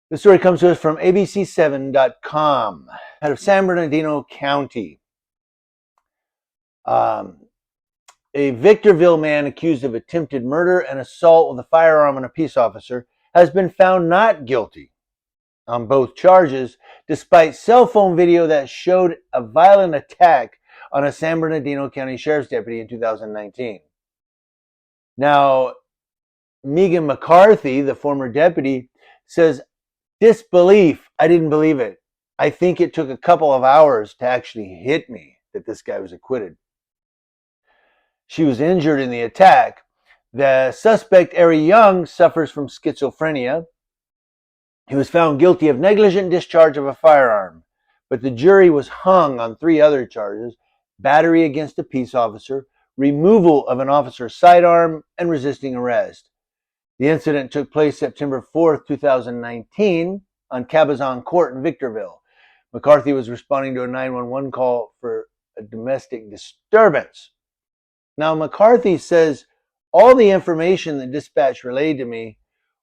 This story comes to us from abc7.com out of San Bernardino County. A Victorville man accused of attempted murder and assault with a firearm on a peace officer has been found not guilty on both charges, despite cell phone video that showed a violent attack on a San Bernardino County Sheriff's deputy in 2019. Now, Megan McCarthy, the former deputy, says, "Disbelief. I didn't believe it. I think it took a couple of hours to actually hit me that this guy was acquitted." She was injured in the attack. The suspect, Ari Young, suffers from schizophrenia. He was found guilty of negligent discharge of a firearm, but the jury was hung on 3 other charges: battery against a peace officer, removal of an officer's sidearm, and resisting arrest. The incident took place September 4th, 2019 on Cabazon Court in Victorville. McCarthy was responding to a 911 call for a domestic disturbance. Now, McCarthy says all the information the dispatch relayed to me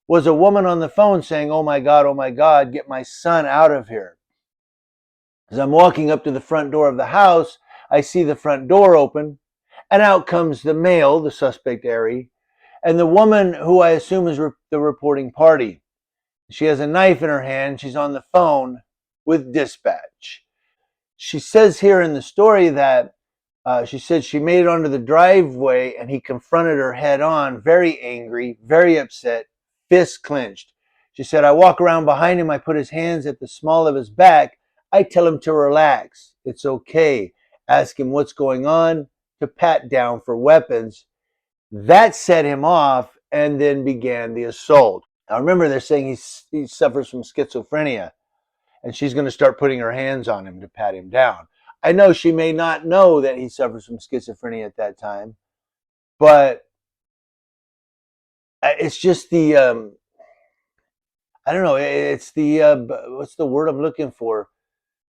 was a woman on the phone saying, oh my God, get my son out of here. As I'm walking up to the front door of the house, I see the front door open, and out comes the male, the suspect Ari, and the woman who I assume is the reporting party. She has a knife in her hand. She's on the phone with dispatch. She says here in the story that she said she made it onto the driveway and he confronted her head on, very angry, very upset, fists clenched. She said, I walk around behind him. I put his hands at the small of his back. I tell him to relax. It's okay. Ask him what's going on, to pat down for weapons. That set him off, and then began the assault. Now remember, they're saying he suffers from schizophrenia, and she's going to start putting her hands on him to pat him down. I know she may not know that he suffers from schizophrenia at that time, but it's just the, I don't know, it's the, what's the word I'm looking for?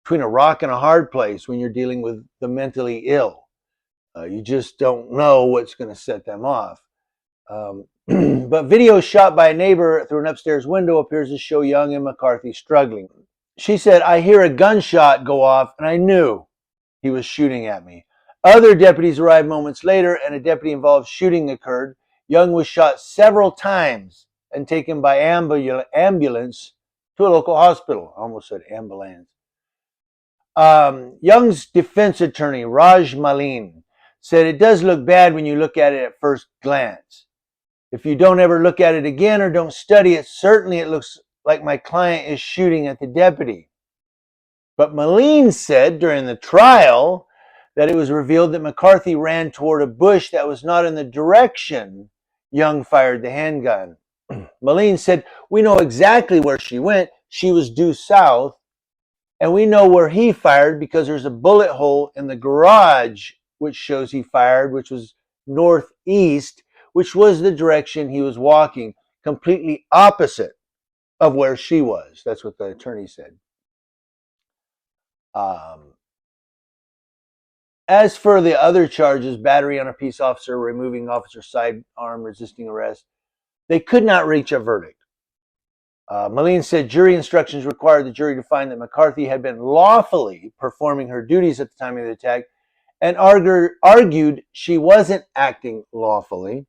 Between a rock and a hard place when you're dealing with the mentally ill. You just don't know what's going to set them off. But video shot by a neighbor through an upstairs window appears to show Young and McCarthy struggling. She said, I hear a gunshot go off and I knew he was shooting at me. Other deputies arrived moments later and a deputy involved shooting occurred. Young was shot several times and taken by ambulance to a local hospital. I almost said ambulance. Young's defense attorney, Raj Malin, said it does look bad when you look at it at first glance. If you don't ever look at it again or don't study it, certainly it looks like my client is shooting at the deputy. But Malin said during the trial that it was revealed that McCarthy ran toward a bush that was not in the direction Young fired the handgun. Malin said, we know exactly where she went. She was due south. And we know where he fired because there's a bullet hole in the garage which shows he fired, which was northeast, which was the direction he was walking, completely opposite of where she was. That's what the attorney said. As for the other charges, battery on a peace officer, removing officer's sidearm, resisting arrest, they could not reach a verdict. Malin said jury instructions required the jury to find that McCarthy had been lawfully performing her duties at the time of the attack and argued she wasn't acting lawfully.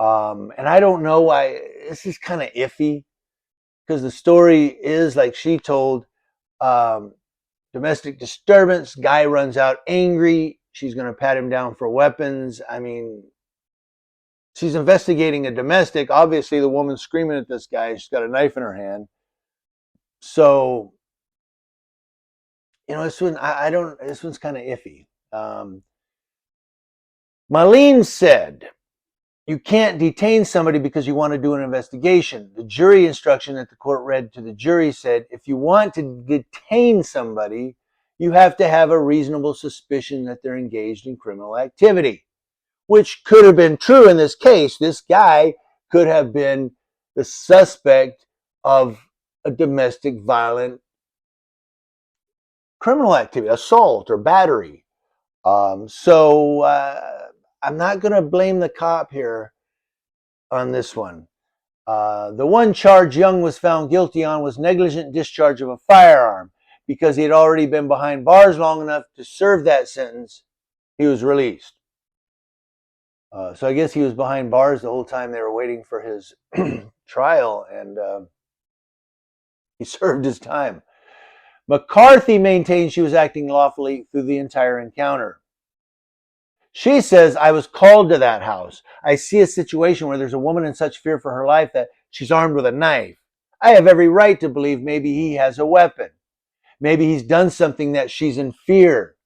And I don't know why. This is kind of iffy because the story is like she told, domestic disturbance, guy runs out angry. She's going to pat him down for weapons. I mean, she's investigating a domestic. Obviously, the woman's screaming at this guy. She's got a knife in her hand. So, you know, this one, this one's kind of iffy. Malin said, you can't detain somebody because you want to do an investigation. The jury instruction that the court read to the jury said, if you want to detain somebody, you have to have a reasonable suspicion that they're engaged in criminal activity, which could have been true in this case. This guy could have been the suspect of a domestic violent criminal activity, assault or battery. So I'm not going to blame the cop here on this one. The one charge Young was found guilty on was negligent discharge of a firearm. Because he had already been behind bars long enough to serve that sentence, he was released. So I guess he was behind bars the whole time they were waiting for his trial, and he served his time. McCarthy maintained she was acting lawfully through the entire encounter. She says, I was called to that house. I see a situation where there's a woman in such fear for her life that she's armed with a knife. I have every right to believe maybe he has a weapon. Maybe he's done something that she's in fear.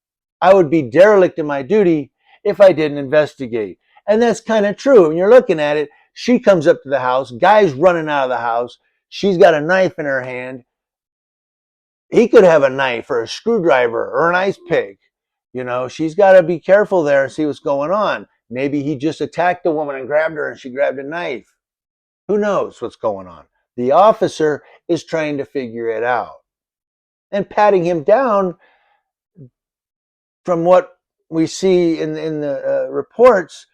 I would be derelict in my duty if I didn't investigate. And that's kind of true. When you're looking at it, she comes up to the house, guy's running out of the house, she's got a knife in her hand. He could have a knife or a screwdriver or an ice pick. You know, she's got to be careful there and see what's going on. Maybe he just attacked the woman and grabbed her and she grabbed a knife. Who knows what's going on? The officer is trying to figure it out. And patting him down, from what we see in the reports,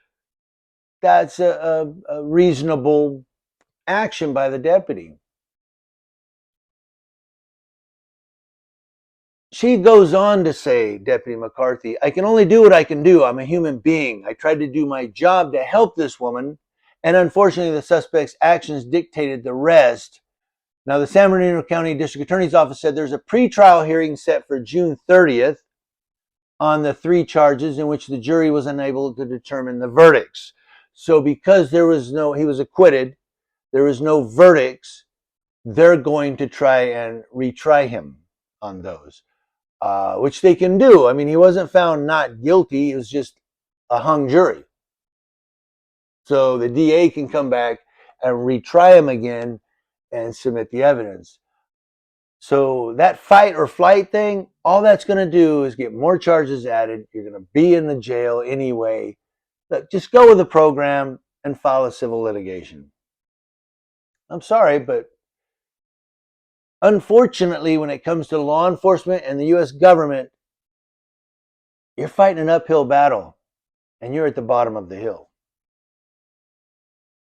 that's a reasonable action by the deputy. She goes on to say, Deputy McCarthy, I can only do what I can do. I'm a human being. I tried to do my job to help this woman, and unfortunately the suspect's actions dictated the rest. Now, the San Bernardino County District Attorney's Office said there's a pretrial hearing set for June 30th on the 3 charges in which the jury was unable to determine the verdicts. So because he was acquitted, there was no verdicts, they're going to try and retry him on those. Which they can do. I mean, he wasn't found not guilty. It was just a hung jury. So the DA can come back and retry him again and submit the evidence. So that fight or flight thing, all that's going to do is get more charges added. You're going to be in the jail anyway. Just go with the program and file a civil litigation. I'm sorry, but unfortunately, when it comes to law enforcement and the U.S. government, you're fighting an uphill battle and you're at the bottom of the hill.